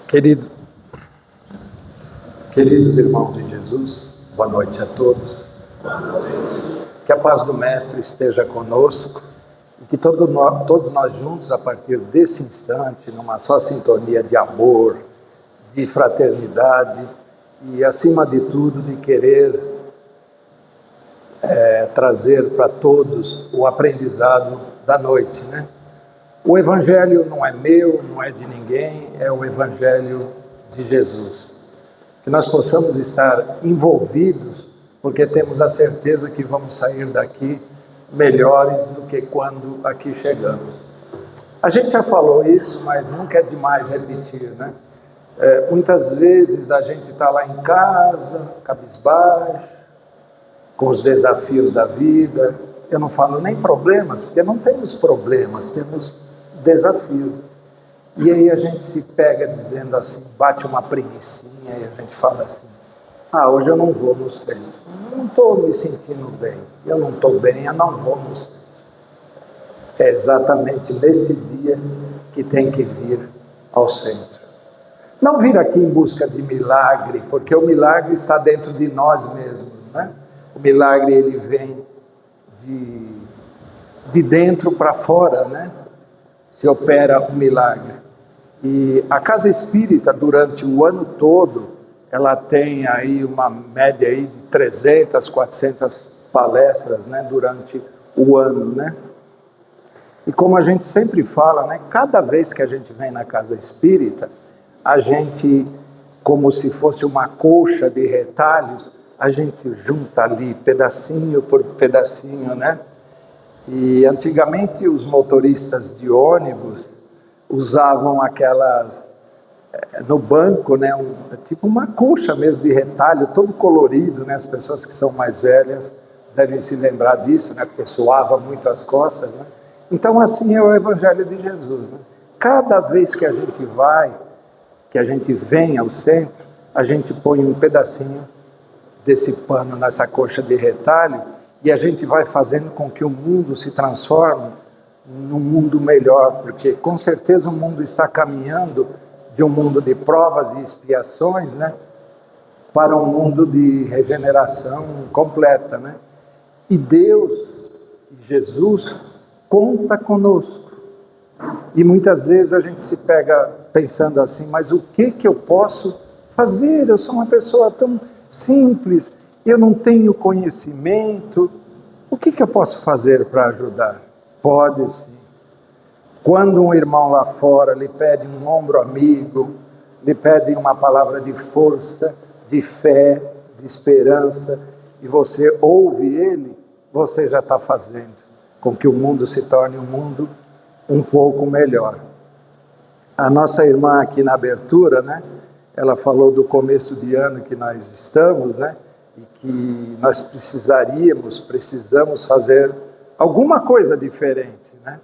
Queridos irmãos em Jesus, boa noite a todos. Que a paz do Mestre esteja conosco e que todos nós juntos, a partir desse instante, numa só sintonia de amor, de fraternidade e, acima de tudo, de querer trazer para todos o aprendizado da noite, né? O Evangelho não é meu, não é de ninguém, é o Evangelho de Jesus. Que nós possamos estar envolvidos, porque temos a certeza que vamos sair daqui melhores do que quando aqui chegamos. A gente já falou isso, mas nunca é demais repetir, né? Muitas vezes a gente está lá em casa, cabisbaixo, com os desafios da vida. Eu não falo nem problemas, porque não temos problemas, temos desafios. E aí a gente se pega dizendo assim, bate uma preguicinha e a gente fala assim, hoje eu não vou no centro, eu não estou me sentindo bem, eu não estou bem, eu não vou no centro. É exatamente nesse dia que tem que vir ao centro. Não vir aqui em busca de milagre, porque o milagre está dentro de nós mesmos, né? O milagre, ele vem de dentro para fora, né? Se opera um milagre. E a Casa Espírita, durante o ano todo, ela tem aí uma média aí de 300, 400 palestras, né? Durante o ano, né? E como a gente sempre fala, né? Cada vez que a gente vem na Casa Espírita, a gente, como se fosse uma colcha de retalhos, a gente junta ali pedacinho por pedacinho, né? E antigamente os motoristas de ônibus usavam aquelas, no banco, né? Tipo uma colcha mesmo de retalho, todo colorido, né? As pessoas que são mais velhas devem se lembrar disso, né? Porque suava muito as costas, né? Então assim é o Evangelho de Jesus, né? Cada vez que a gente vai, que a gente vem ao centro, a gente põe um pedacinho desse pano nessa colcha de retalho e a gente vai fazendo com que o mundo se transforme num mundo melhor, porque com certeza o mundo está caminhando de um mundo de provas e expiações, né, para um mundo de regeneração completa, né? E Deus, Jesus, conta conosco. E muitas vezes a gente se pega pensando assim, mas o que eu posso fazer? Eu sou uma pessoa tão simples, eu não tenho conhecimento, o que eu posso fazer para ajudar? Pode sim. Quando um irmão lá fora lhe pede um ombro amigo, lhe pede uma palavra de força, de fé, de esperança, e você ouve ele, você já está fazendo com que o mundo se torne um mundo um pouco melhor. A nossa irmã aqui na abertura, né? Ela falou do começo de ano que nós estamos, né? E que nós precisamos fazer alguma coisa diferente, né?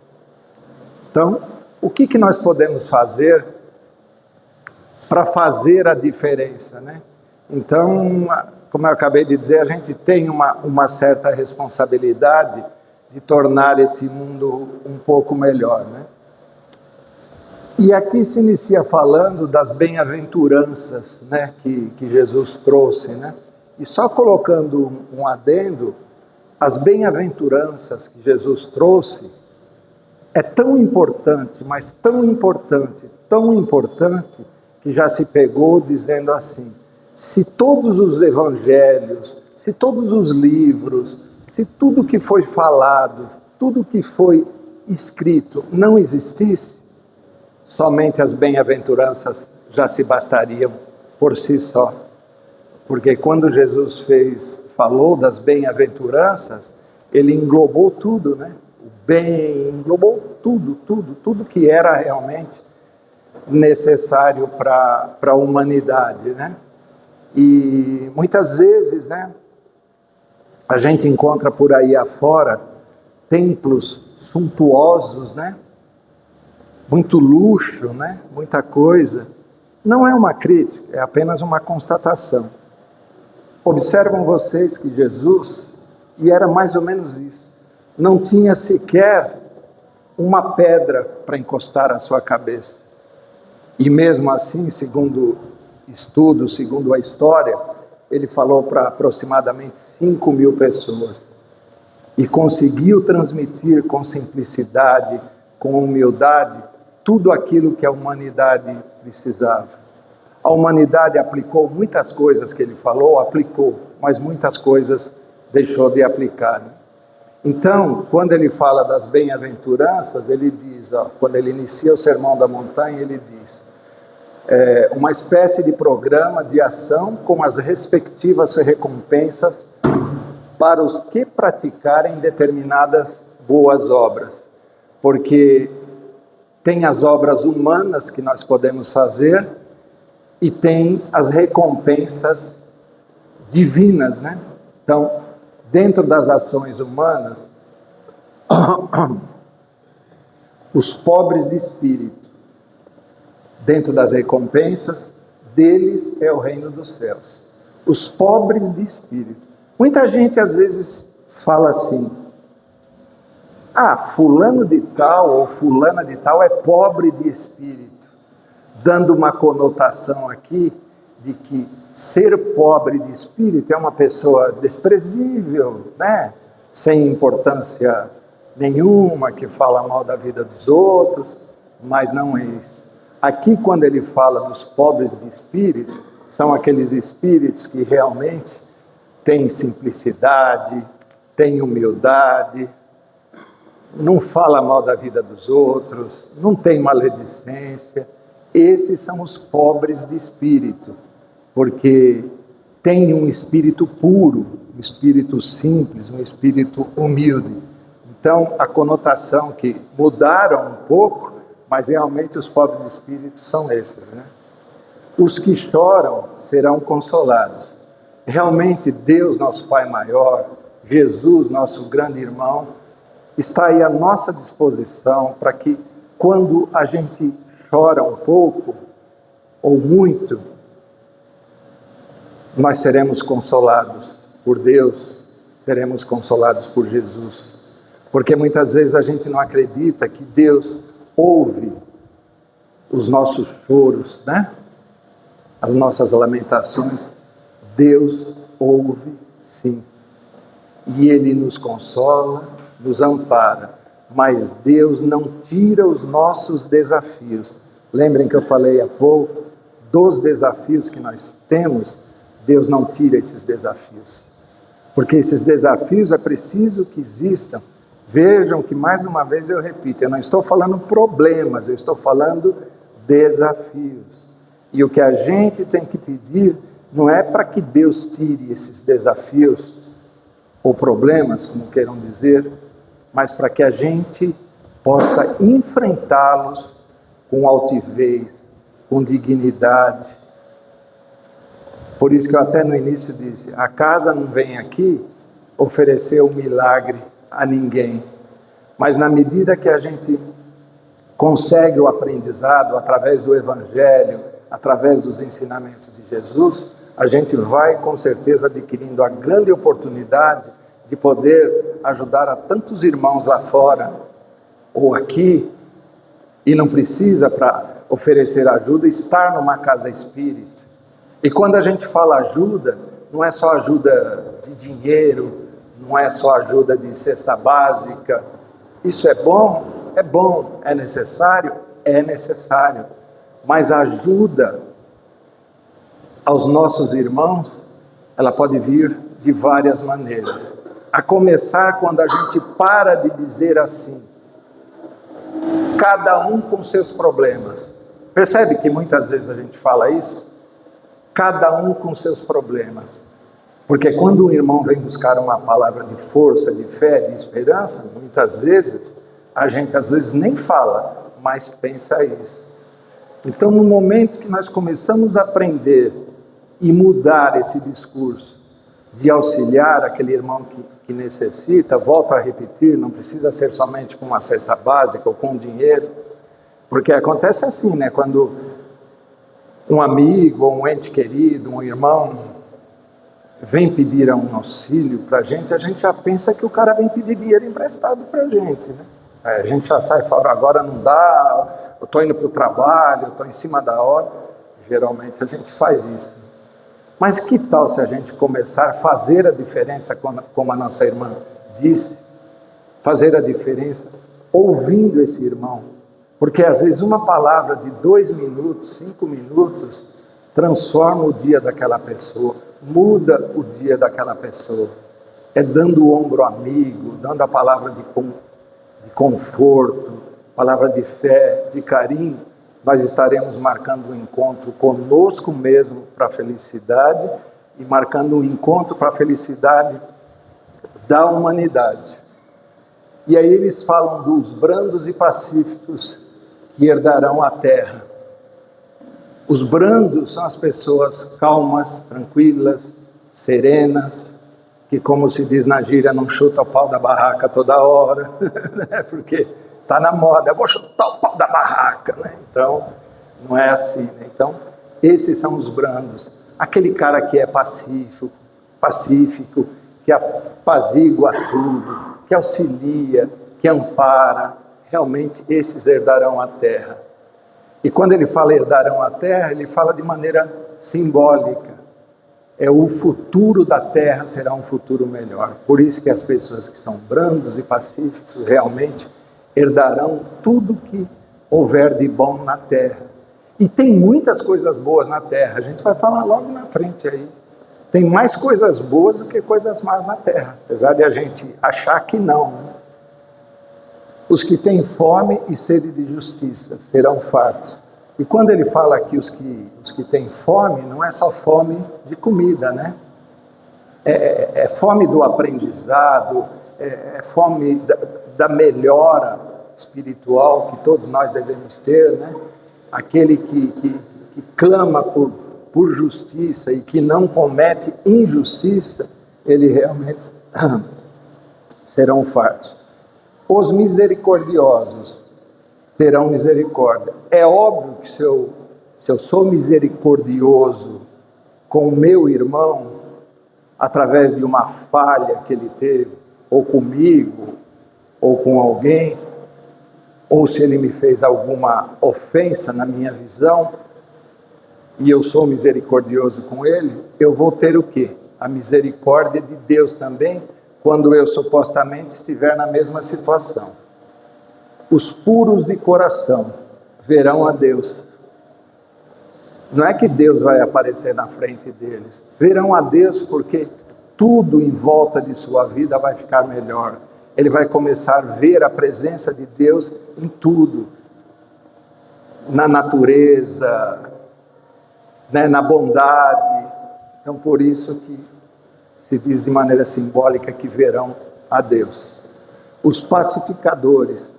Então, o que nós podemos fazer para fazer a diferença, né? Então, como eu acabei de dizer, a gente tem uma certa responsabilidade de tornar esse mundo um pouco melhor, né? E aqui se inicia falando das bem-aventuranças, né, que Jesus trouxe, né? E só colocando um adendo, as bem-aventuranças que Jesus trouxe é tão importante, mas tão importante, que já se pegou dizendo assim, se todos os evangelhos, se todos os livros, se tudo que foi falado, tudo que foi escrito não existisse, somente as bem-aventuranças já se bastariam por si só. Porque quando Jesus falou das bem-aventuranças, ele englobou tudo, né? O bem englobou tudo que era realmente necessário para a humanidade, né? E muitas vezes, né, a gente encontra por aí afora templos suntuosos, né? Muito luxo, né? Muita coisa. Não é uma crítica, é apenas uma constatação. Observam vocês que Jesus, e era mais ou menos isso, não tinha sequer uma pedra para encostar a sua cabeça. E mesmo assim, segundo estudos, segundo a história, ele falou para aproximadamente 5.000 pessoas. E conseguiu transmitir com simplicidade, com humildade, tudo aquilo que a humanidade precisava. A humanidade aplicou muitas coisas que ele falou, aplicou, mas muitas coisas deixou de aplicar. Então, quando ele fala das bem-aventuranças, ele diz, quando ele inicia o Sermão da Montanha, ele diz, uma espécie de programa de ação com as respectivas recompensas para os que praticarem determinadas boas obras. Porque tem as obras humanas que nós podemos fazer e tem as recompensas divinas, né? Então, dentro das ações humanas, os pobres de espírito, dentro das recompensas, deles é o reino dos céus. Os pobres de espírito. Muita gente às vezes fala assim, fulano de tal ou fulana de tal é pobre de espírito, dando uma conotação aqui de que ser pobre de espírito é uma pessoa desprezível, né? Sem importância nenhuma, que fala mal da vida dos outros, mas não é isso. Aqui, quando ele fala dos pobres de espírito, são aqueles espíritos que realmente têm simplicidade, têm humildade, não fala mal da vida dos outros, não tem maledicência. Esses são os pobres de espírito, porque têm um espírito puro, um espírito simples, um espírito humilde. Então, a conotação que mudaram um pouco, mas realmente os pobres de espírito são esses, né? Os que choram serão consolados. Realmente Deus, nosso Pai maior, Jesus, nosso grande irmão, está aí à nossa disposição para que quando a gente chora um pouco ou muito, nós seremos consolados por Deus, seremos consolados por Jesus. Porque muitas vezes a gente não acredita que Deus ouve os nossos choros, né? As nossas lamentações. Deus ouve, sim. E Ele nos consola, nos ampara. Mas Deus não tira os nossos desafios. Lembrem que eu falei há pouco dos desafios que nós temos. Deus não tira esses desafios. Porque esses desafios é preciso que existam. Vejam que, mais uma vez eu repito, eu não estou falando problemas, eu estou falando desafios. E o que a gente tem que pedir não é para que Deus tire esses desafios, ou problemas, como queiram dizer, mas para que a gente possa enfrentá-los com altivez, com dignidade. Por isso que eu até no início disse, a casa não vem aqui oferecer um milagre a ninguém, mas na medida que a gente consegue o aprendizado através do Evangelho, através dos ensinamentos de Jesus, a gente vai com certeza adquirindo a grande oportunidade de poder ajudar a tantos irmãos lá fora ou aqui, e não precisa, para oferecer ajuda, estar numa casa espírita. E quando a gente fala ajuda, não é só ajuda de dinheiro, não é só ajuda de cesta básica. Isso é bom, é necessário, mas a ajuda aos nossos irmãos, ela pode vir de várias maneiras. A começar quando a gente para de dizer assim, cada um com seus problemas. Percebe que muitas vezes a gente fala isso? Cada um com seus problemas. Porque quando um irmão vem buscar uma palavra de força, de fé, de esperança, muitas vezes, a gente às vezes nem fala, mas pensa isso. Então, no momento que nós começamos a aprender e mudar esse discurso de auxiliar aquele irmão que necessita, volto a repetir, não precisa ser somente com uma cesta básica ou com dinheiro, porque acontece assim, né? Quando um amigo ou um ente querido, um irmão, vem pedir um auxílio para a gente já pensa que o cara vem pedir dinheiro emprestado para a gente, né? A gente já sai fora, agora não dá, eu estou indo para o trabalho, eu estou em cima da hora. Geralmente a gente faz isso. Mas que tal se a gente começar a fazer a diferença, como a nossa irmã disse, fazer a diferença ouvindo esse irmão? Porque às vezes uma palavra de 2 minutos, 5 minutos, transforma o dia daquela pessoa, muda o dia daquela pessoa. É dando o ombro amigo, dando a palavra de conforto, palavra de fé, de carinho. Nós estaremos marcando um encontro conosco mesmo para a felicidade e marcando um encontro para a felicidade da humanidade. E aí eles falam dos brandos e pacíficos que herdarão a terra. Os brandos são as pessoas calmas, tranquilas, serenas, que, como se diz na gíria, não chuta o pau da barraca toda hora, né? Porque está na moda, eu vou chutar o pau da barraca, né? Então, não é assim, né? Então, esses são os brandos. Aquele cara que é pacífico, que apazigua tudo, que auxilia, que ampara, realmente esses herdarão a terra. E quando ele fala herdarão a terra, ele fala de maneira simbólica. É o futuro da terra será um futuro melhor. Por isso que as pessoas que são brandos e pacíficos realmente herdarão tudo que houver de bom na terra. E tem muitas coisas boas na terra, a gente vai falar logo na frente aí. Tem mais coisas boas do que coisas más na terra, apesar de a gente achar que não, né? Os que têm fome e sede de justiça serão fartos. E quando ele fala aqui os que têm fome, não é só fome de comida, né? É fome do aprendizado, é fome da melhora espiritual que todos nós devemos ter, né? Aquele que clama por justiça e que não comete injustiça, ele realmente serão fartos. Os misericordiosos terão misericórdia. É óbvio que se eu sou misericordioso com o meu irmão, através de uma falha que ele teve, ou comigo, ou com alguém, ou se ele me fez alguma ofensa na minha visão, e eu sou misericordioso com ele, eu vou ter o quê? A misericórdia de Deus também, quando eu supostamente estiver na mesma situação. Os puros de coração verão a Deus. Não é que Deus vai aparecer na frente deles. Verão a Deus porque tudo em volta de sua vida vai ficar melhor. Ele vai começar a ver a presença de Deus em tudo. Na natureza, né, na bondade. Então, por isso que se diz de maneira simbólica que verão a Deus. Os pacificadores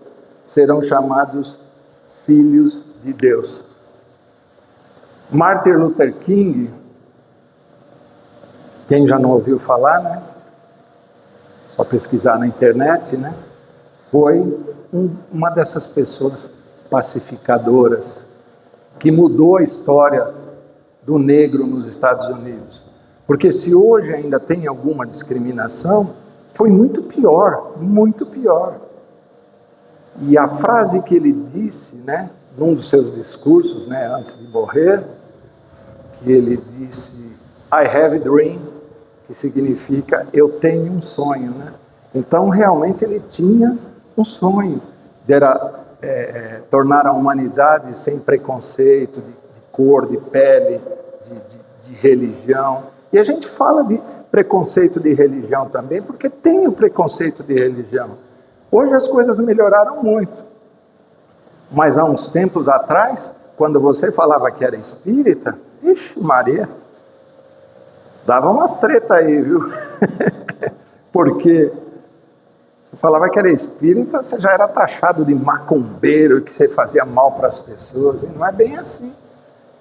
serão chamados filhos de Deus. Martin Luther King, quem já não ouviu falar, né? Só pesquisar na internet, né? Foi uma dessas pessoas pacificadoras que mudou a história do negro nos Estados Unidos. Porque se hoje ainda tem alguma discriminação, foi muito pior, muito pior. E a frase que ele disse, né, num dos seus discursos, né, antes de morrer, que ele disse, I have a dream, que significa, eu tenho um sonho, né? Então, realmente, ele tinha um sonho, era tornar a humanidade sem preconceito de cor, de pele, de religião. E a gente fala de preconceito de religião também, porque tem o preconceito de religião. Hoje as coisas melhoraram muito. Mas há uns tempos atrás, quando você falava que era espírita, ixi Maria, dava umas treta aí, viu? Porque você falava que era espírita, você já era taxado de macumbeiro, que você fazia mal para as pessoas, e não é bem assim.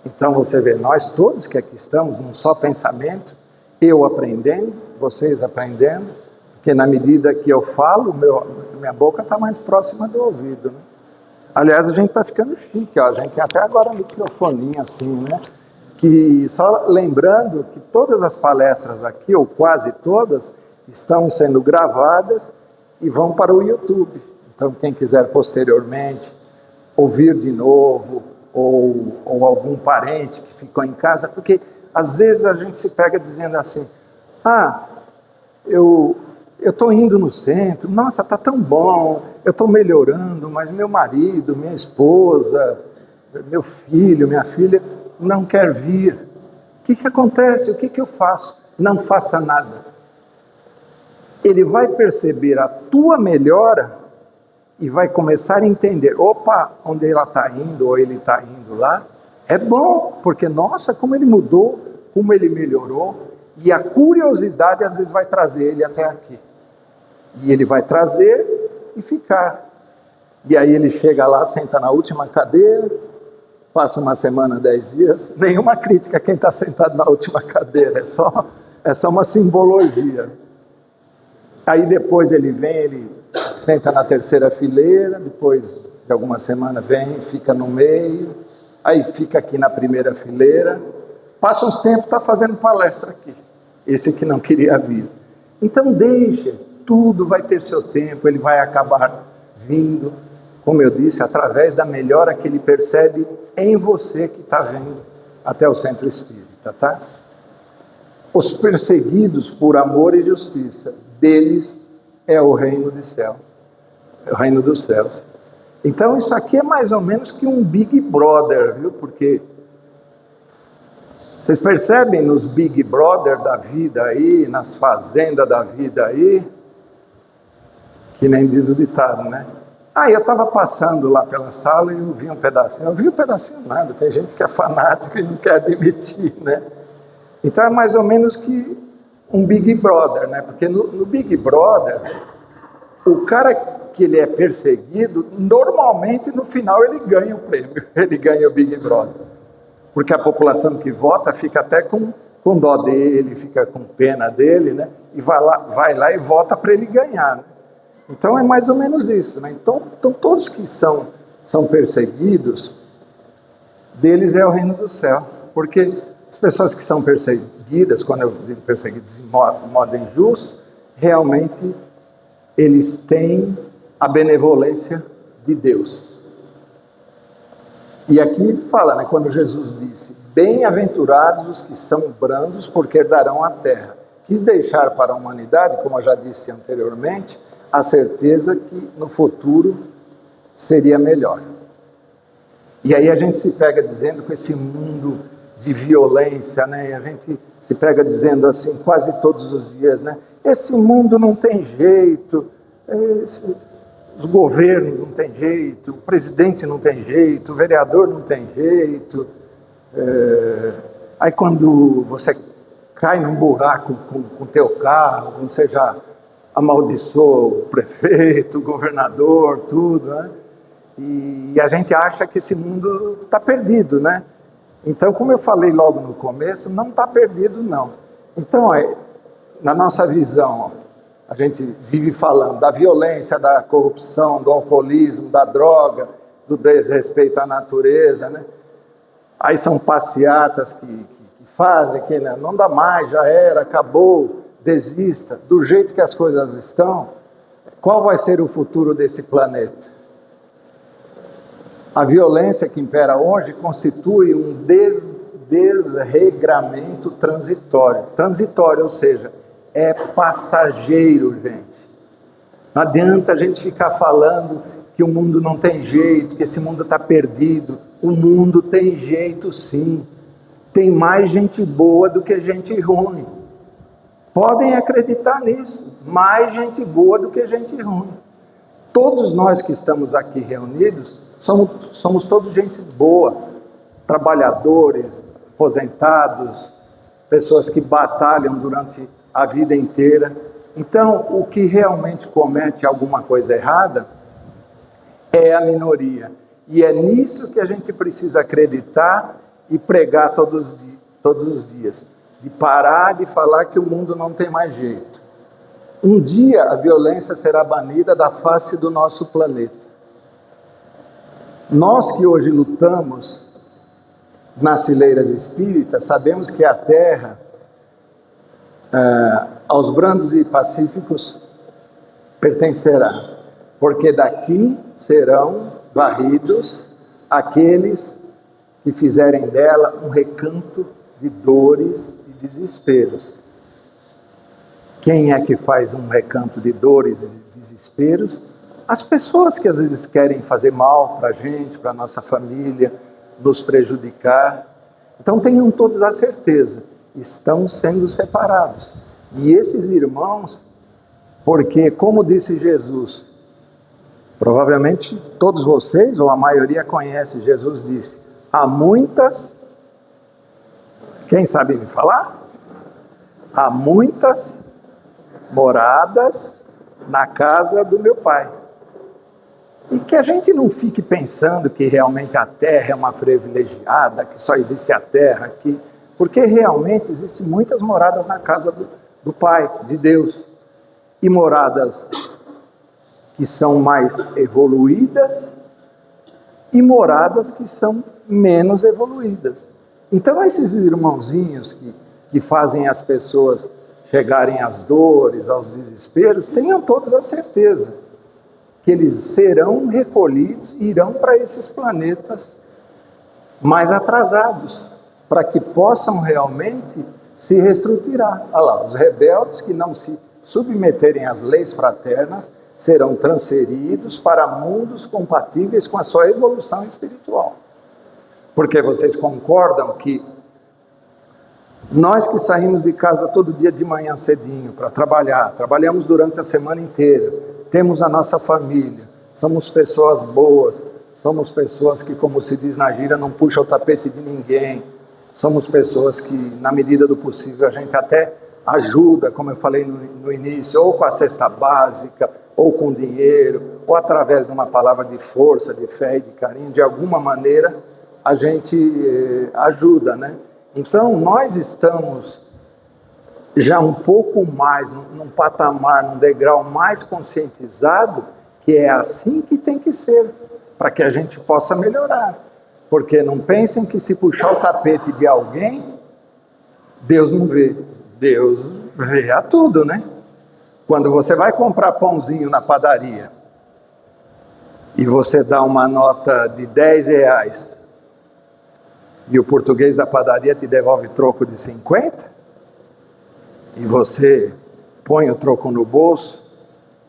Então você vê, nós todos que aqui estamos num só pensamento, eu aprendendo, vocês aprendendo, porque na medida que eu falo, minha boca está mais próxima do ouvido, né? Aliás, a gente está ficando chique, ó. A gente tem até agora um microfoninho assim, né? Que só lembrando que todas as palestras aqui, ou quase todas, estão sendo gravadas e vão para o YouTube. Então, quem quiser posteriormente ouvir de novo, ou algum parente que ficou em casa, porque às vezes a gente se pega dizendo assim, eu estou indo no centro, nossa, está tão bom, eu estou melhorando, mas meu marido, minha esposa, meu filho, minha filha, não quer vir. O que acontece? O que eu faço? Não faça nada. Ele vai perceber a tua melhora e vai começar a entender, opa, onde ela está indo, ou ele está indo lá, é bom, porque nossa, como ele mudou, como ele melhorou, e a curiosidade às vezes vai trazer ele até aqui. E ele vai trazer e ficar. E aí ele chega lá, senta na última cadeira, passa uma semana, 10 dias, nenhuma crítica a quem está sentado na última cadeira, é só uma simbologia. Aí depois ele vem, ele senta na terceira fileira, depois de alguma semana vem, fica no meio, aí fica aqui na primeira fileira, passa uns tempos, está fazendo palestra aqui, esse que não queria vir. Então deixa, tudo vai ter seu tempo, ele vai acabar vindo, como eu disse, através da melhora que ele percebe em você que está vendo até o centro espírita, tá? Os perseguidos por amor e justiça, deles é o reino do céu, é o reino dos céus. Então isso aqui é mais ou menos que um Big Brother, viu? Porque vocês percebem nos Big Brother da vida aí, nas fazendas da vida aí, que nem diz o ditado, né? Eu estava passando lá pela sala e eu vi um pedacinho. Eu vi um pedacinho nada, tem gente que é fanático e não quer admitir, né? Então é mais ou menos que um Big Brother, né? Porque no Big Brother, o cara que ele é perseguido, normalmente no final ele ganha o prêmio, ele ganha o Big Brother. Porque a população que vota fica até com dó dele, fica com pena dele, né? E vai lá e vota para ele ganhar, né? Então é mais ou menos isso, né? Então todos que são perseguidos, deles é o reino do céu. Porque as pessoas que são perseguidas, quando eu digo perseguidos de modo injusto, realmente eles têm a benevolência de Deus. E aqui fala, né, quando Jesus disse, bem-aventurados os que são brandos, porque herdarão a terra. Quis deixar para a humanidade, como eu já disse anteriormente, a certeza que no futuro seria melhor. E aí a gente se pega dizendo com esse mundo de violência, né? A gente se pega dizendo assim quase todos os dias, né? Esse mundo não tem jeito, os governos não tem jeito, o presidente não tem jeito, o vereador não tem jeito. Aí quando você cai num buraco com o teu carro, você já amaldiçoa o prefeito, o governador, tudo, né? E a gente acha que esse mundo está perdido, né? Então, como eu falei logo no começo, não está perdido, não. Então, na nossa visão, a gente vive falando da violência, da corrupção, do alcoolismo, da droga, do desrespeito à natureza, né? Aí são passeatas que fazem, que né, não dá mais, já era, acabou, desista. Do jeito que as coisas estão, qual vai ser o futuro desse planeta? A violência que impera hoje constitui um desregramento transitório. Transitório, ou seja, é passageiro, gente. Não adianta a gente ficar falando que o mundo não tem jeito, que esse mundo está perdido. O mundo tem jeito, sim. Tem mais gente boa do que gente ruim. Podem acreditar nisso. Mais gente boa do que gente ruim. Todos nós que estamos aqui reunidos, somos todos gente boa. Trabalhadores, aposentados, pessoas que batalham durante a vida inteira. Então, o que realmente comete alguma coisa errada é a minoria. E é nisso que a gente precisa acreditar e pregar todos os dias. De parar de falar que o mundo não tem mais jeito. Um dia a violência será banida da face do nosso planeta. Nós que hoje lutamos nas fileiras espíritas, sabemos que a terra, aos brandos e pacíficos, pertencerá. porque daqui serão varridos aqueles que fizerem dela um recanto de dores e desesperos. Quem é que faz um recanto de dores e desesperos? As pessoas que às vezes querem fazer mal para a gente, para a nossa família, nos prejudicar. Então tenham todos a certeza, estão sendo separados. E esses irmãos, porque como disse Jesus, provavelmente todos vocês, ou a maioria conhece, Jesus disse, há muitas, quem sabe me falar? Há muitas moradas na casa do meu Pai. E que a gente não fique pensando que realmente a terra é uma privilegiada, que só existe a terra aqui, porque realmente existem muitas moradas na casa do Pai, de Deus, e moradas que são mais evoluídas e moradas que são menos evoluídas. Então esses irmãozinhos que fazem as pessoas chegarem às dores, aos desesperos, tenham todos a certeza que eles serão recolhidos e irão para esses planetas mais atrasados, para que possam realmente se reestruturar. Olha lá, os rebeldes que não se submeterem às leis fraternas serão transferidos para mundos compatíveis com a sua evolução espiritual. Porque vocês concordam que nós que saímos de casa todo dia de manhã cedinho para trabalhar, trabalhamos durante a semana inteira, temos a nossa família, somos pessoas boas, somos pessoas que, como se diz na gíria, não puxa o tapete de ninguém, somos pessoas que, na medida do possível, a gente até ajuda, como eu falei no início, ou com a cesta básica, ou com dinheiro, ou através de uma palavra de força, de fé e de carinho, de alguma maneira a gente ajuda, né? Então, nós estamos já um pouco mais, num patamar, num degrau mais conscientizado, que é assim que tem que ser, para que a gente possa melhorar. Porque não pensem que se puxar o tapete de alguém, Deus não vê. Deus vê a tudo, né? Quando você vai comprar pãozinho na padaria, e você dá uma nota de R$10, e o português da padaria te devolve troco de 50, e você põe o troco no bolso,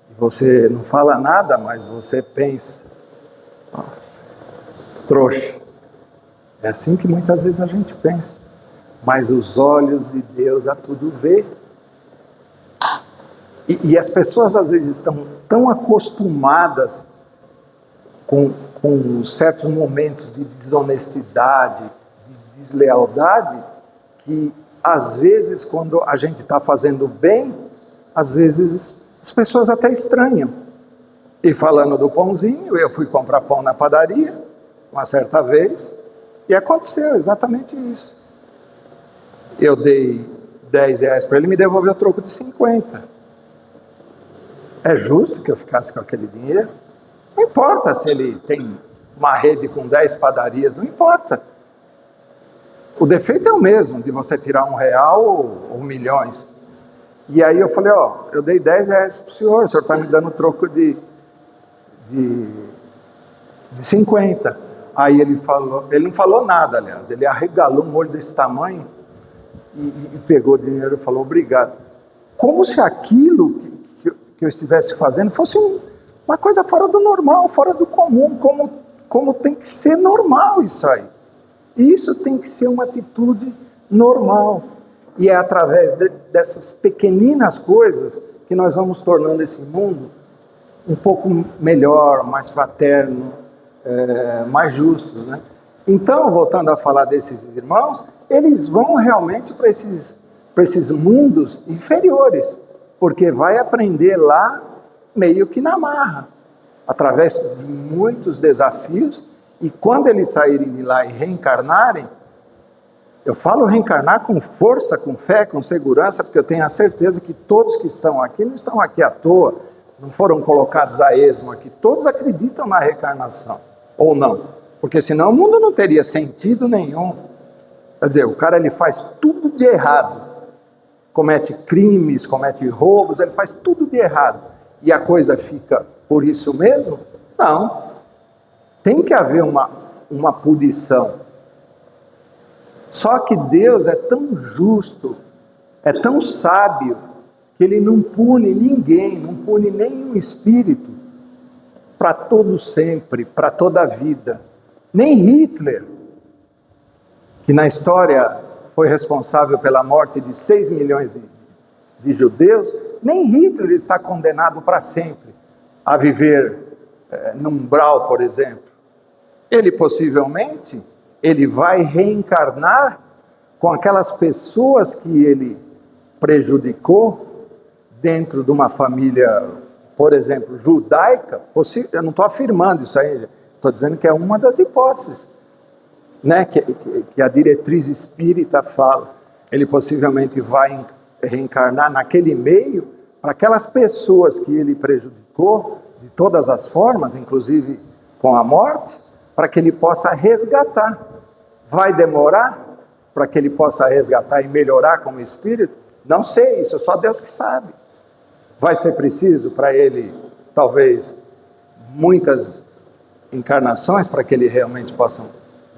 e você não fala nada, mas você pensa, trouxa. É assim que muitas vezes a gente pensa, mas os olhos de Deus a tudo vê. E as pessoas às vezes estão tão acostumadas com certos momentos de desonestidade, de deslealdade, que às vezes quando a gente está fazendo bem, às vezes as pessoas até estranham. E falando do pãozinho, eu fui comprar pão na padaria, uma certa vez, e aconteceu exatamente isso. Eu dei R$10 para ele, me devolveu o troco de 50. É justo que eu ficasse com aquele dinheiro? Não importa se ele tem uma rede com 10 padarias, não importa. O defeito é o mesmo, de você tirar R$1 ou milhões. E aí eu falei, eu dei R$10 para o senhor está me dando troco de 50. Aí ele não falou nada, aliás, ele arregalou um olho desse tamanho e pegou o dinheiro e falou, obrigado. Como se aquilo que eu estivesse fazendo fosse uma coisa fora do normal, fora do comum, como tem que ser normal isso aí. Isso tem que ser uma atitude normal. E é através dessas pequeninas coisas que nós vamos tornando esse mundo um pouco melhor, mais fraterno, mais justos, né? Então, voltando a falar desses irmãos, eles vão realmente para esses mundos inferiores, porque vai aprender lá meio que na marra, através de muitos desafios, e quando eles saírem de lá e reencarnarem, eu falo reencarnar com força, com fé, com segurança, porque eu tenho a certeza que todos que estão aqui não estão aqui à toa, não foram colocados a esmo aqui, todos acreditam na reencarnação, ou não, porque senão o mundo não teria sentido nenhum. Quer dizer, o cara ele faz tudo de errado, comete crimes, comete roubos, ele faz tudo de errado, e a coisa fica por isso mesmo? Não. Tem que haver uma punição. Só que Deus é tão justo, é tão sábio, que Ele não pune ninguém, não pune nenhum espírito para todo sempre, para toda a vida. Nem Hitler, que na história foi responsável pela morte de 6 milhões de judeus, nem Hitler está condenado para sempre a viver num umbral, por exemplo. Ele possivelmente, ele vai reencarnar com aquelas pessoas que ele prejudicou dentro de uma família, por exemplo, judaica. Eu não estou afirmando isso aí, estou dizendo que é uma das hipóteses, né, que a diretriz espírita fala. Ele possivelmente vai reencarnar naquele meio para aquelas pessoas que ele prejudicou de todas as formas, inclusive com a morte, para que ele possa resgatar. Vai demorar para que ele possa resgatar e melhorar como espírito? Não sei, isso só Deus que sabe. Vai ser preciso para ele, talvez, muitas encarnações para que ele realmente possa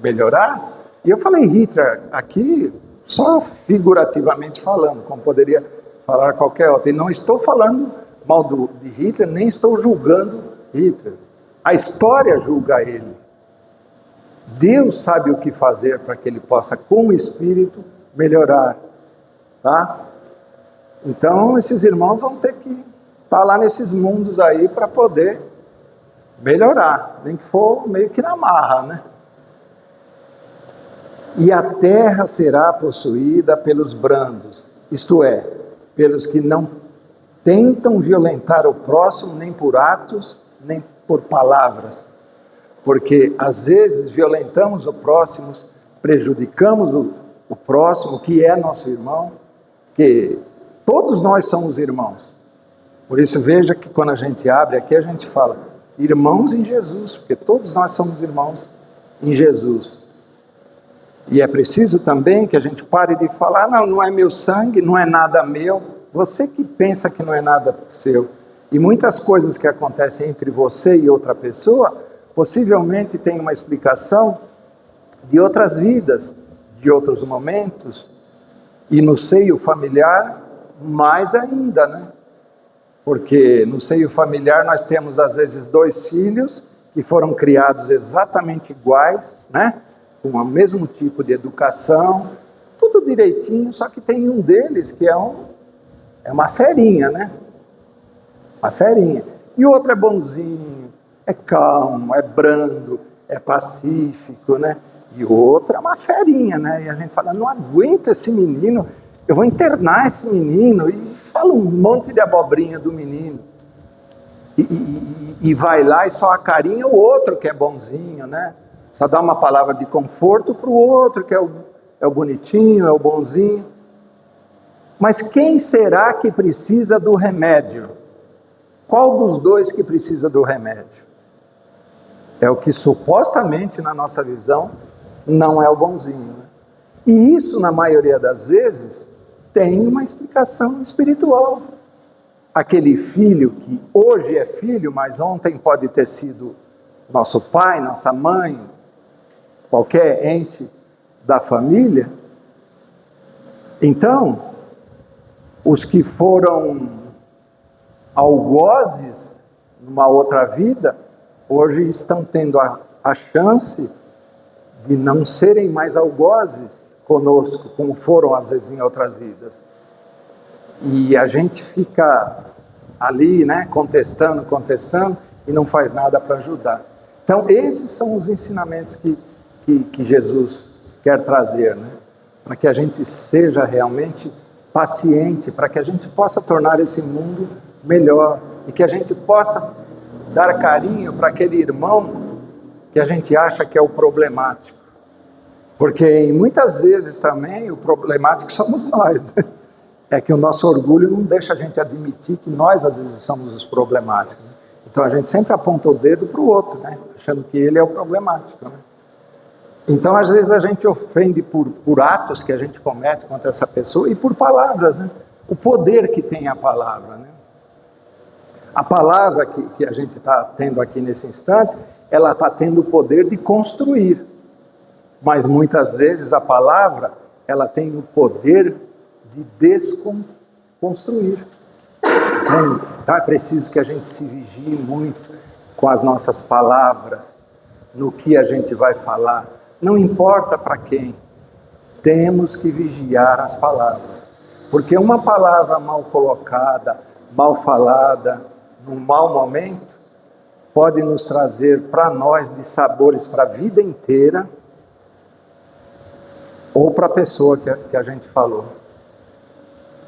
melhorar? E eu falei Hitler aqui só figurativamente falando, como poderia falar qualquer outro. E não estou falando mal de Hitler, nem estou julgando Hitler. A história julga ele. Deus sabe o que fazer para que ele possa, com o Espírito, melhorar. Tá? Então, esses irmãos vão ter que estar lá nesses mundos aí para poder melhorar. Nem que for meio que na marra, né? E a terra será possuída pelos brandos, isto é, pelos que não tentam violentar o próximo, nem por atos, nem por palavras. Porque às vezes violentamos o próximo, prejudicamos o próximo, que é nosso irmão, que todos nós somos irmãos. Por isso veja que quando a gente abre aqui, a gente fala, irmãos em Jesus, porque todos nós somos irmãos em Jesus. E é preciso também que a gente pare de falar, não é meu sangue, não é nada meu. Você que pensa que não é nada seu. E muitas coisas que acontecem entre você e outra pessoa, possivelmente tem uma explicação de outras vidas, de outros momentos, e no seio familiar, mais ainda, né? Porque no seio familiar nós temos às vezes 2 filhos que foram criados exatamente iguais, né? Com o mesmo tipo de educação, tudo direitinho, só que tem um deles que é uma ferinha, né? Uma ferinha. E o outro é bonzinho, é calmo, é brando, é pacífico, né? E o outro é uma ferinha, né? E a gente fala, não aguento esse menino, eu vou internar esse menino, e fala um monte de abobrinha do menino. E vai lá e só acarinha o outro que é bonzinho, né? Só dá uma palavra de conforto para o outro, que é o bonitinho, é o bonzinho. Mas quem será que precisa do remédio? Qual dos dois que precisa do remédio? É o que supostamente, na nossa visão, não é o bonzinho. Né? E isso, na maioria das vezes, tem uma explicação espiritual. Aquele filho que hoje é filho, mas ontem pode ter sido nosso pai, nossa mãe, qualquer ente da família. Então, os que foram algozes numa outra vida, hoje estão tendo a chance de não serem mais algozes conosco, como foram às vezes em outras vidas. E a gente fica ali, né, contestando, e não faz nada para ajudar. Então, esses são os ensinamentos que Jesus quer trazer, né? Para que a gente seja realmente paciente, para que a gente possa tornar esse mundo melhor e que a gente possa dar carinho para aquele irmão que a gente acha que é o problemático. Porque muitas vezes também o problemático somos nós, né? É que o nosso orgulho não deixa a gente admitir que nós às vezes somos os problemáticos. Né? Então a gente sempre aponta o dedo para o outro, né? Achando que ele é o problemático, né? Então, às vezes, a gente ofende por atos que a gente comete contra essa pessoa e por palavras, né? O poder que tem a palavra, né? A palavra que a gente está tendo aqui nesse instante, ela está tendo o poder de construir. Mas muitas vezes a palavra, ela tem o poder de desconstruir. Então é preciso que a gente se vigie muito com as nossas palavras, no que a gente vai falar. Não importa para quem, temos que vigiar as palavras. Porque uma palavra mal colocada, mal falada, num mau momento, pode nos trazer para nós dissabores para a vida inteira, ou para a pessoa que a gente falou.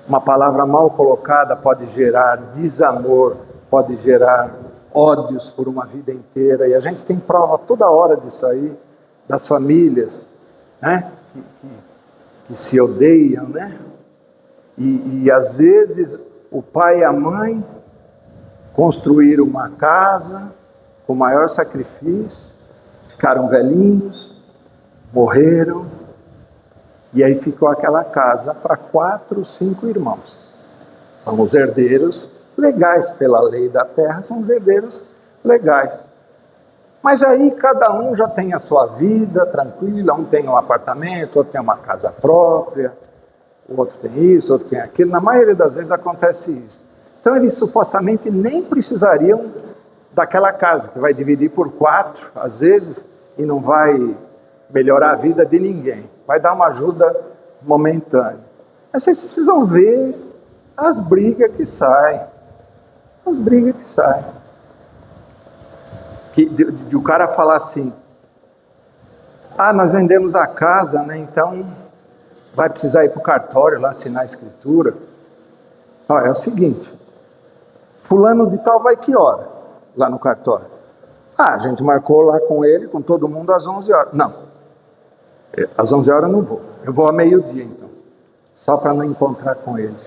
Uma palavra mal colocada pode gerar desamor, pode gerar ódios por uma vida inteira, e a gente tem prova toda hora disso aí, das famílias, né? Que se odeiam, né? E às vezes o pai e a mãe construíram uma casa com maior sacrifício, ficaram velhinhos, morreram, e aí ficou aquela casa para 4, 5 irmãos. São os herdeiros legais pela lei da terra, são os herdeiros legais. Mas aí cada um já tem a sua vida tranquila, um tem um apartamento, outro tem uma casa própria, o outro tem isso, outro tem aquilo. Na maioria das vezes acontece isso. Então eles supostamente nem precisariam daquela casa, que vai dividir por 4, às vezes, e não vai melhorar a vida de ninguém. Vai dar uma ajuda momentânea. Mas vocês precisam ver as brigas que saem. As brigas que saem. De o cara falar assim, nós vendemos a casa, né? Então vai precisar ir para o cartório lá assinar a escritura. É o seguinte, fulano de tal vai que hora lá no cartório? A gente marcou lá com ele, com todo mundo às 11 horas. Não, às 11 horas eu não vou, eu vou ao meio-dia então, só para não encontrar com ele.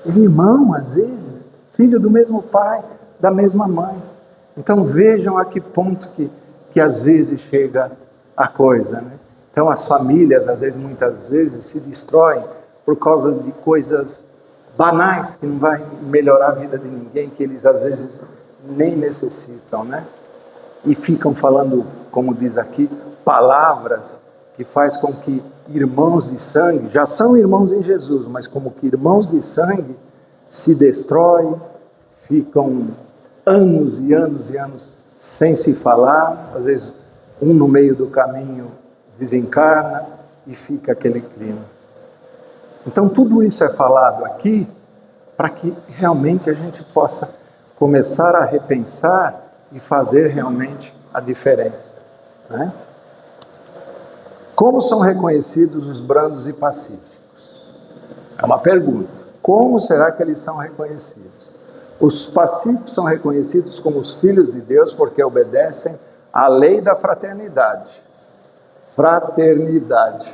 Irmão, às vezes, filho do mesmo pai, da mesma mãe. Então vejam a que ponto que às vezes chega a coisa, né? Então as famílias, às vezes, muitas vezes, se destroem por causa de coisas banais, que não vai melhorar a vida de ninguém, que eles às vezes nem necessitam, né? E ficam falando, como diz aqui, palavras que faz com que irmãos de sangue, já são irmãos em Jesus, mas como que irmãos de sangue se destroem, ficam anos e anos e anos sem se falar, às vezes um no meio do caminho desencarna e fica aquele clima. Então tudo isso é falado aqui para que realmente a gente possa começar a repensar e fazer realmente a diferença, né? Como são reconhecidos os brandos e pacíficos? É uma pergunta. Como será que eles são reconhecidos? Os pacíficos são reconhecidos como os filhos de Deus porque obedecem à lei da fraternidade. Fraternidade.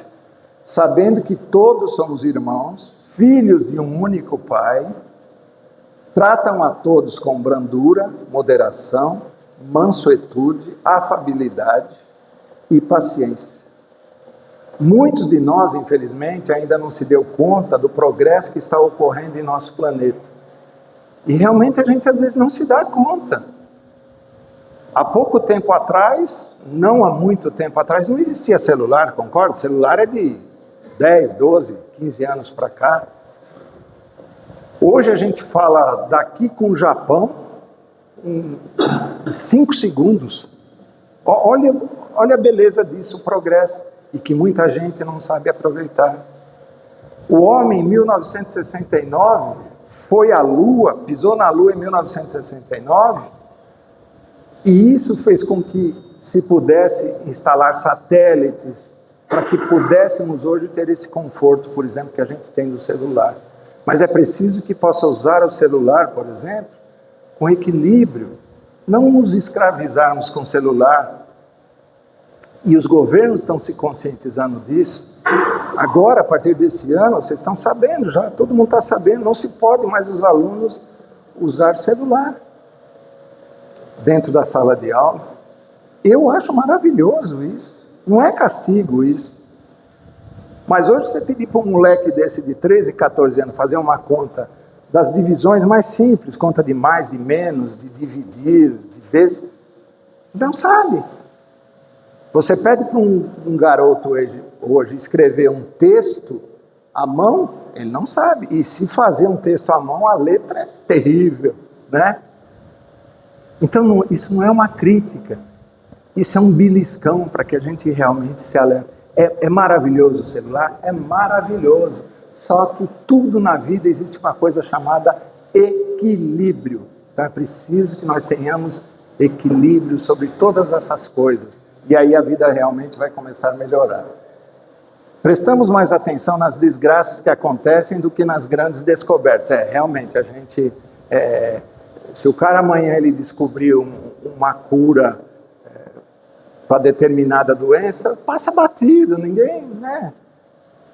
Sabendo que todos somos irmãos, filhos de um único Pai, tratam a todos com brandura, moderação, mansuetude, afabilidade e paciência. Muitos de nós, infelizmente, ainda não se deu conta do progresso que está ocorrendo em nosso planeta. E realmente a gente às vezes não se dá conta. Há pouco tempo atrás, não há muito tempo atrás, não existia celular, concorda? Celular é de 10, 12, 15 anos para cá. Hoje a gente fala daqui com o Japão em 5 segundos. Olha a beleza disso, o progresso, e que muita gente não sabe aproveitar. O homem, em 1969, foi à Lua, pisou na Lua em 1969, e isso fez com que se pudesse instalar satélites, para que pudéssemos hoje ter esse conforto, por exemplo, que a gente tem do celular. Mas é preciso que possa usar o celular, por exemplo, com equilíbrio, não nos escravizarmos com o celular. E os governos estão se conscientizando disso. Agora, a partir desse ano, vocês estão sabendo já, todo mundo está sabendo, não se pode mais os alunos usar celular dentro da sala de aula. Eu acho maravilhoso isso, não é castigo isso. Mas hoje você pedir para um moleque desse de 13, 14 anos fazer uma conta das divisões mais simples, conta de mais, de menos, de dividir, de vezes. Não sabe. Você pede para um garoto hoje escrever um texto à mão, ele não sabe. E se fazer um texto à mão, a letra é terrível, né? Então, isso não é uma crítica. Isso é um beliscão para que a gente realmente se alerte. É maravilhoso o celular? É maravilhoso. Só que tudo na vida existe uma coisa chamada equilíbrio. Então é preciso que nós tenhamos equilíbrio sobre todas essas coisas. E aí a vida realmente vai começar a melhorar. Prestamos mais atenção nas desgraças que acontecem do que nas grandes descobertas. Realmente, a gente... se o cara amanhã ele descobrir uma cura para determinada doença, passa batido, ninguém, né?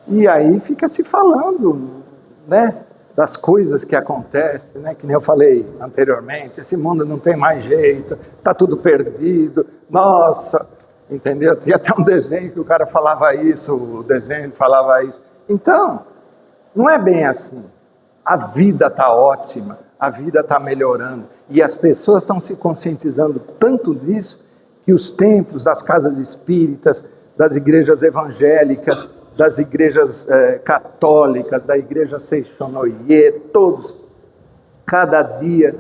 E aí fica se falando, né, das coisas que acontecem, né, que nem eu falei anteriormente, esse mundo não tem mais jeito, está tudo perdido, nossa, entendeu? Tinha até um desenho que o cara falava isso, o desenho falava isso. Então, não é bem assim. A vida está ótima, a vida está melhorando, e as pessoas estão se conscientizando tanto disso, que os templos das casas espíritas, das igrejas evangélicas, das igrejas católicas, da igreja Seixonoye, todos, cada dia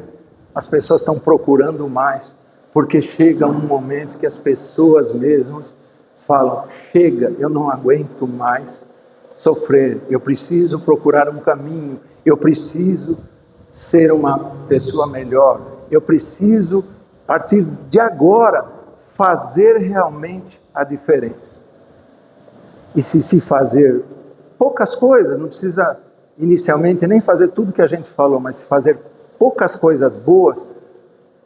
as pessoas estão procurando mais, porque chega um momento que as pessoas mesmas falam, chega, eu não aguento mais sofrer, eu preciso procurar um caminho, eu preciso ser uma pessoa melhor, eu preciso, a partir de agora, fazer realmente a diferença. E se fazer poucas coisas, não precisa inicialmente nem fazer tudo que a gente falou, mas se fazer poucas coisas boas,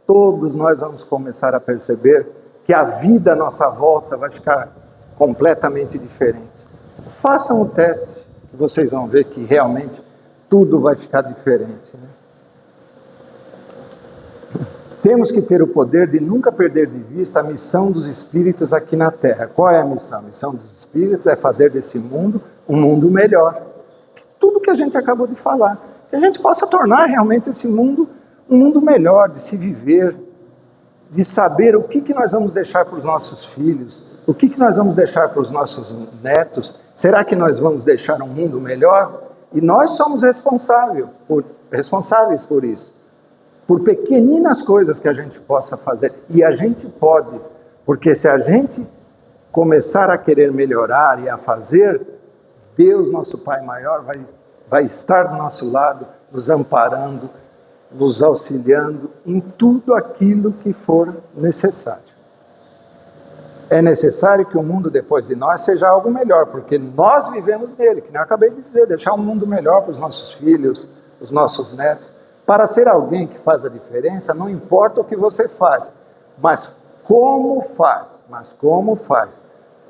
todos nós vamos começar a perceber que a vida à nossa volta vai ficar completamente diferente. Façam o teste, que vocês vão ver que realmente tudo vai ficar diferente, né? Temos que ter o poder de nunca perder de vista a missão dos espíritos aqui na Terra. Qual é a missão? A missão dos espíritos é fazer desse mundo um mundo melhor. Tudo que a gente acabou de falar. Que a gente possa tornar realmente esse mundo um mundo melhor, de se viver, de saber o que nós vamos deixar para os nossos filhos, o que nós vamos deixar para os nossos netos. Será que nós vamos deixar um mundo melhor? E nós somos responsáveis por isso. Por pequeninas coisas que a gente possa fazer. E a gente pode, porque se a gente começar a querer melhorar e a fazer, Deus, nosso Pai maior, vai estar do nosso lado, nos amparando, nos auxiliando em tudo aquilo que for necessário. É necessário que o mundo depois de nós seja algo melhor, porque nós vivemos nele, que nem eu acabei de dizer, deixar um mundo melhor para os nossos filhos, os nossos netos. Para ser alguém que faz a diferença, não importa o que você faz, mas como faz.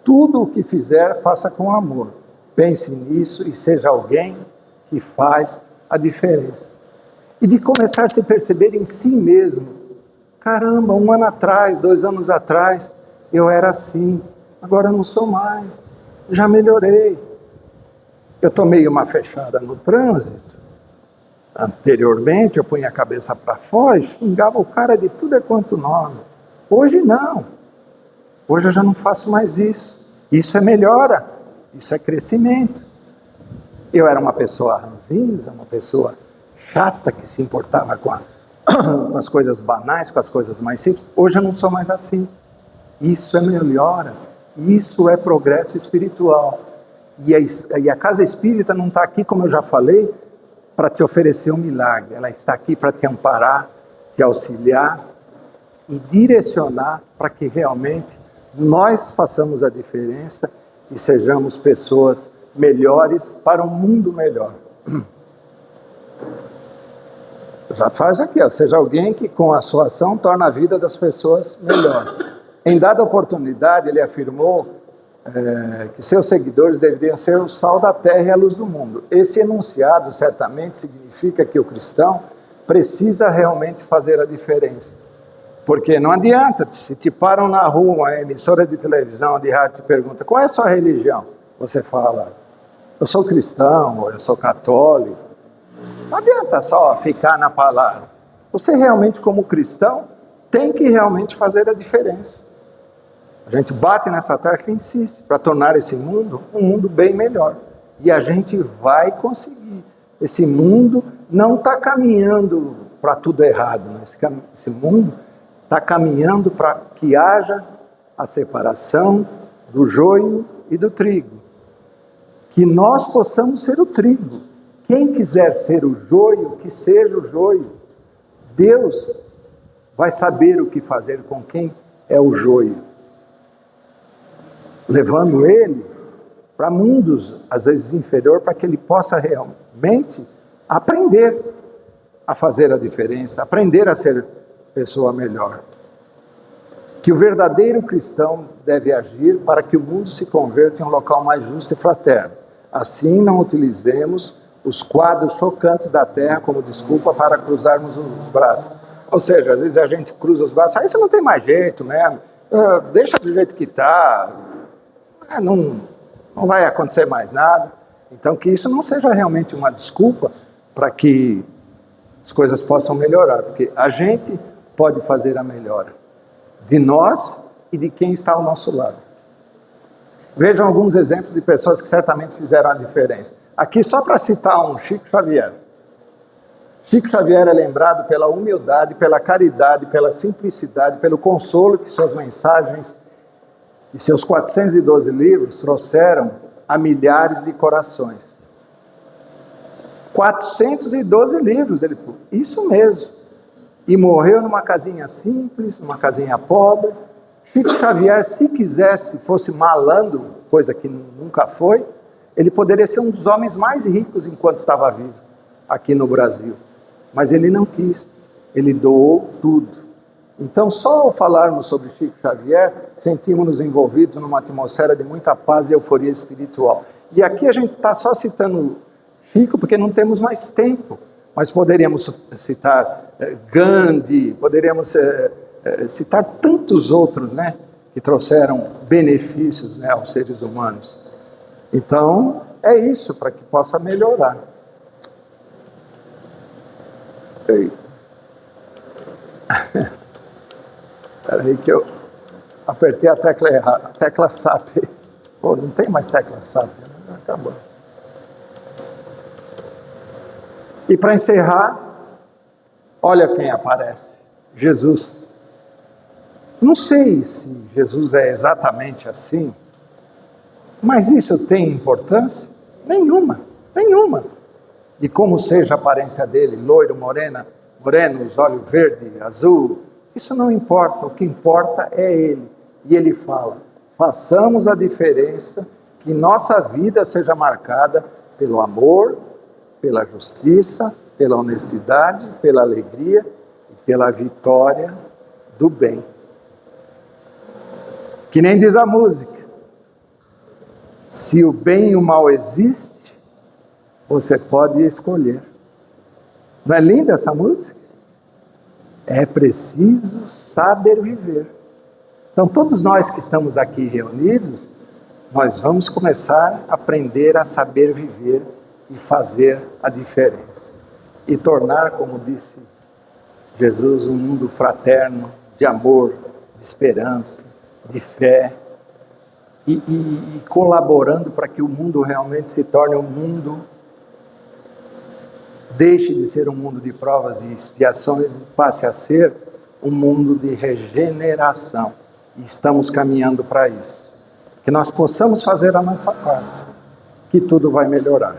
Tudo o que fizer, faça com amor. Pense nisso e seja alguém que faz a diferença. E de começar a se perceber em si mesmo. Caramba, 1 ano atrás, 2 anos atrás, eu era assim, agora eu não sou mais, já melhorei. Eu tomei uma fechada no trânsito. Anteriormente eu punha a cabeça para fora e xingava o cara de tudo quanto nome. Hoje não. Hoje eu já não faço mais isso. Isso é melhora. Isso é crescimento. Eu era uma pessoa ranzinza, uma pessoa chata que se importava com as coisas banais, com as coisas mais simples. Hoje eu não sou mais assim. Isso é melhora. Isso é progresso espiritual. E a casa espírita não está aqui, como eu já falei, para te oferecer um milagre. Ela está aqui para te amparar, te auxiliar e direcionar para que realmente nós façamos a diferença e sejamos pessoas melhores para um mundo melhor. Já faz aqui, seja alguém que com a sua ação torna a vida das pessoas melhor. Em dada oportunidade, ele afirmou que seus seguidores deveriam ser o sal da terra e a luz do mundo. Esse enunciado certamente significa que o cristão precisa realmente fazer a diferença. Porque não adianta, se te param na rua, uma emissora de televisão, de rádio, te pergunta, qual é a sua religião? Você fala, eu sou cristão, ou eu sou católico. Não adianta só ficar na palavra. Você realmente, como cristão, tem que realmente fazer a diferença. A gente bate nessa tecla e insiste para tornar esse mundo um mundo bem melhor. E a gente vai conseguir. Esse mundo não está caminhando para tudo errado. Né? Esse mundo está caminhando para que haja a separação do joio e do trigo. Que nós possamos ser o trigo. Quem quiser ser o joio, que seja o joio. Deus vai saber o que fazer com quem é o joio. Levando ele para mundos, às vezes inferior, para que ele possa realmente aprender a fazer a diferença, aprender a ser pessoa melhor. Que o verdadeiro cristão deve agir para que o mundo se converta em um local mais justo e fraterno. Assim não utilizemos os quadros chocantes da terra como desculpa para cruzarmos os braços. Ou seja, às vezes a gente cruza os braços, isso não tem mais jeito mesmo, deixa do jeito que está, não vai acontecer mais nada. Então que isso não seja realmente uma desculpa para que as coisas possam melhorar, porque a gente pode fazer a melhora de nós e de quem está ao nosso lado. Vejam alguns exemplos de pessoas que certamente fizeram a diferença. Aqui só para citar um, Chico Xavier. Chico Xavier é lembrado pela humildade, pela caridade, pela simplicidade, pelo consolo que suas mensagens e seus 412 livros trouxeram a milhares de corações. 412 livros, isso mesmo. E morreu numa casinha simples, numa casinha pobre. Chico Xavier, se quisesse, fosse malandro, coisa que nunca foi, ele poderia ser um dos homens mais ricos enquanto estava vivo, aqui no Brasil. Mas ele não quis, ele doou tudo. Então, só ao falarmos sobre Chico Xavier, sentimos-nos envolvidos numa atmosfera de muita paz e euforia espiritual. E aqui a gente está só citando Chico porque não temos mais tempo, mas poderíamos citar Gandhi, poderíamos citar tantos outros, né, que trouxeram benefícios, né, aos seres humanos. Então, é isso, para que possa melhorar. Espera aí que eu apertei a tecla errada, a tecla SAP. Pô, não tem mais tecla SAP, né? Acabou. E para encerrar, olha quem aparece, Jesus. Não sei se Jesus é exatamente assim, mas isso tem importância? Nenhuma, nenhuma. De como seja a aparência dele, loiro, moreno, os olhos verde, azul, isso não importa, o que importa é ele. E ele fala, façamos a diferença, que nossa vida seja marcada pelo amor, pela justiça, pela honestidade, pela alegria e pela vitória do bem. Que nem diz a música, se o bem e o mal existe, você pode escolher. Não é linda essa música? É preciso saber viver. Então, todos nós que estamos aqui reunidos, nós vamos começar a aprender a saber viver e fazer a diferença. E tornar, como disse Jesus, um mundo fraterno, de amor, de esperança, de fé, e colaborando para que o mundo realmente se torne um mundo, deixe de ser um mundo de provas e expiações e passe a ser um mundo de regeneração. E estamos caminhando para isso. Que nós possamos fazer a nossa parte, que tudo vai melhorar.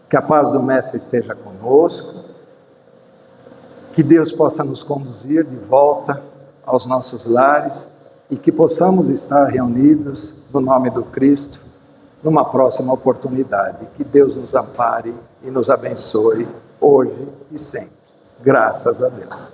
Que a paz do Mestre esteja conosco, que Deus possa nos conduzir de volta aos nossos lares e que possamos estar reunidos no nome do Cristo numa próxima oportunidade. Que Deus nos ampare e nos abençoe hoje e sempre. Graças a Deus.